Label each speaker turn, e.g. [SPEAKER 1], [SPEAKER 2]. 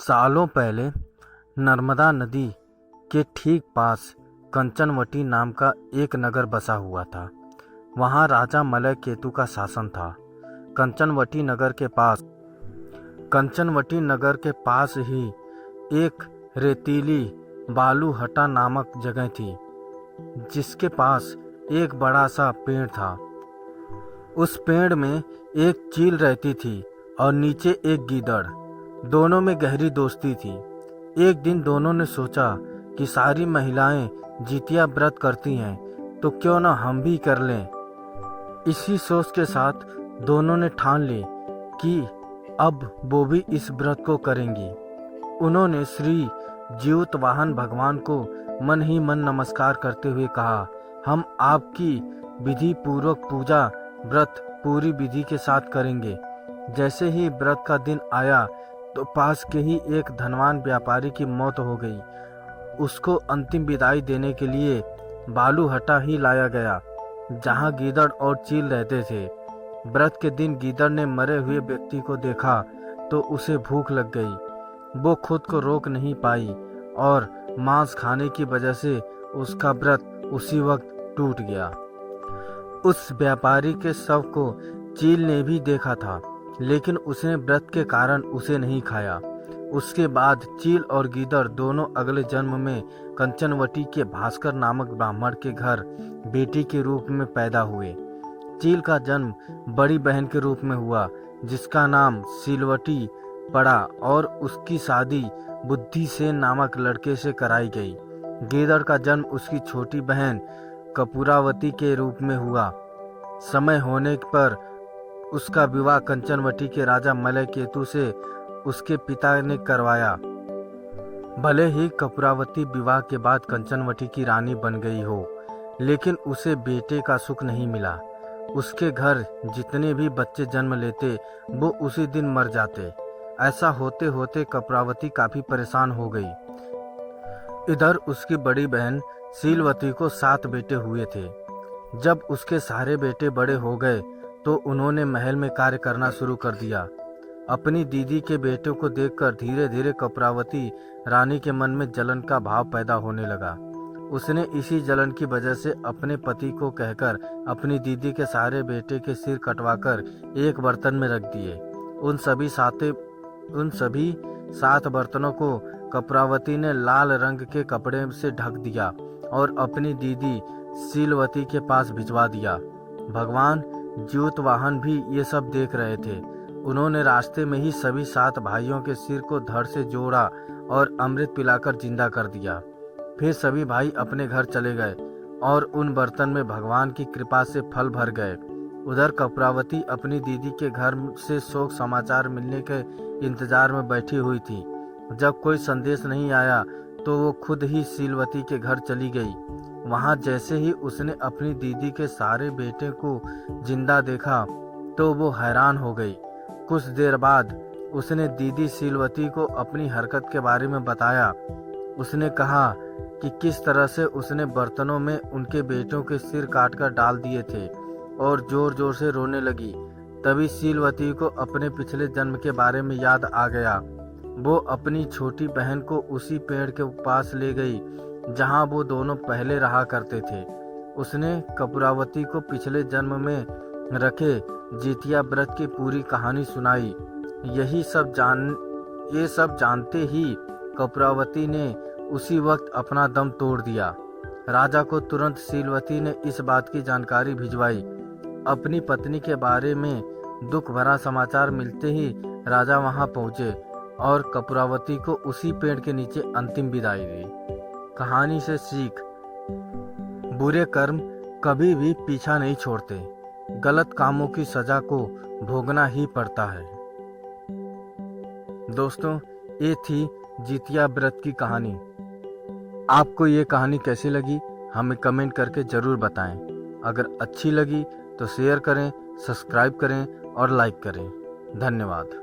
[SPEAKER 1] सालों पहले नर्मदा नदी के ठीक पास कंचनवटी नाम का एक नगर बसा हुआ था। वहाँ राजा मलय केतु का शासन था। कंचनवटी नगर के पास ही एक रेतीली बालूहटा नामक जगह थी, जिसके पास एक बड़ा सा पेड़ था। उस पेड़ में एक चील रहती थी और नीचे एक गीदड़। दोनों में गहरी दोस्ती थी। एक दिन दोनों ने सोचा कि सारी महिलाएं जितिया व्रत करती हैं, तो क्यों ना हम भी कर लें। इसी सोच के साथ दोनों ने ठान ली कि अब वो भी इस व्रत को करेंगी। उन्होंने श्री जीवतवाहन भगवान को मन ही मन नमस्कार करते हुए कहा, हम आपकी विधि पूर्वक पूजा व्रत पूरी विधि के साथ करेंगे। जैसे ही व्रत का दिन आया तो पास के ही एक धनवान व्यापारी की मौत हो गई। उसको अंतिम विदाई देने के लिए बालूहटा ही लाया गया, जहाँ गीदड़ और चील रहते थे। व्रत के दिन गीदड़ ने मरे हुए व्यक्ति को देखा तो उसे भूख लग गई। वो खुद को रोक नहीं पाई और मांस खाने की वजह से उसका व्रत उसी वक्त टूट गया। उस व्यापारी के शव को चील ने भी देखा था, लेकिन उसने व्रत के कारण उसे नहीं खाया। उसके बाद चील और गीदड़ दोनों अगले जन्म में कंचनवटी के भास्कर नामक ब्राह्मण के घर बेटी के रूप में पैदा हुए। चील का जन्म बड़ी बहन के रूप में हुआ, जिसका नाम सीलवटी पड़ा और उसकी शादी बुद्धिसेन नामक लड़के से कराई गई। गीदड़ का जन्म उसकी छोटी बहन कपूरावती के रूप में हुआ। समय होने पर उसका विवाह कंचनवटी के राजा मलय केतु से उसके पिता ने करवाया। भले ही कपूरावती विवाह के बाद कंचनवटी की रानी बन गई हो, लेकिन उसे बेटे का सुख नहीं मिला। उसके घर जितने भी बच्चे जन्म लेते वो उसी दिन मर जाते। ऐसा होते होते कपूरावती काफी परेशान हो गई। इधर उसकी बड़ी बहन सीलवती को 7 बेटे हुए थे। जब उसके सारे बेटे बड़े हो गए तो उन्होंने महल में कार्य करना शुरू कर दिया। अपनी दीदी के बेटों को देखकर धीरे धीरे कपूरावती रानी के मन में जलन का भाव पैदा होने लगा। उसने इसी जलन की वजह से अपने पति को कहकर अपनी दीदी के सारे बेटे के सिर कटवाकर एक बर्तन में रख दिए। उन सभी 7 बर्तनों को कपूरावती ने लाल रंग के कपड़े से ढक दिया और अपनी दीदी सीलवती के पास भिजवा दिया। भगवान जीवतवाहन भी ये सब देख रहे थे। उन्होंने रास्ते में ही सभी 7 भाइयों के सिर को धड़ से जोड़ा और अमृत पिलाकर जिंदा कर दिया। फिर सभी भाई अपने घर चले गए और उन बर्तन में भगवान की कृपा से फल भर गए। उधर कपूरावती अपनी दीदी के घर से शोक समाचार मिलने के इंतजार में बैठी हुई थी। जब कोई संदेश नहीं आया तो वो खुद ही सीलवती के घर चली गई। वहां जैसे ही उसने अपनी दीदी के सारे बेटे को जिंदा देखा तो वो हैरान हो गई। कुछ देर बाद उसने दीदी सीलवती को अपनी हरकत के बारे में बताया। उसने कहा कि किस तरह से उसने बर्तनों में उनके बेटों के सिर काटकर डाल दिए थे और जोर जोर से रोने लगी। तभी सीलवती को अपने पिछले जन्म के बारे में याद आ गया। वो अपनी छोटी बहन को उसी पेड़ के पास ले गई जहां वो दोनों पहले रहा करते थे। उसने कपूरावती को पिछले जन्म में रखे जितिया व्रत की पूरी कहानी सुनाई। ये सब जानते ही कपूरावती ने उसी वक्त अपना दम तोड़ दिया। राजा को तुरंत सीलवती ने इस बात की जानकारी भिजवाई। अपनी पत्नी के बारे में दुख भरा समाचार मिलते ही राजा वहां पहुंचे और कपूरावती को उसी पेड़ के नीचे अंतिम विदाई दी। कहानी से सीख: बुरे कर्म कभी भी पीछा नहीं छोड़ते। गलत कामों की सजा को भोगना ही पड़ता है। दोस्तों, ये थी जितिया व्रत की कहानी। आपको ये कहानी कैसी लगी हमें कमेंट करके जरूर बताएं। अगर अच्छी लगी तो शेयर करें, सब्सक्राइब करें और लाइक करें। धन्यवाद।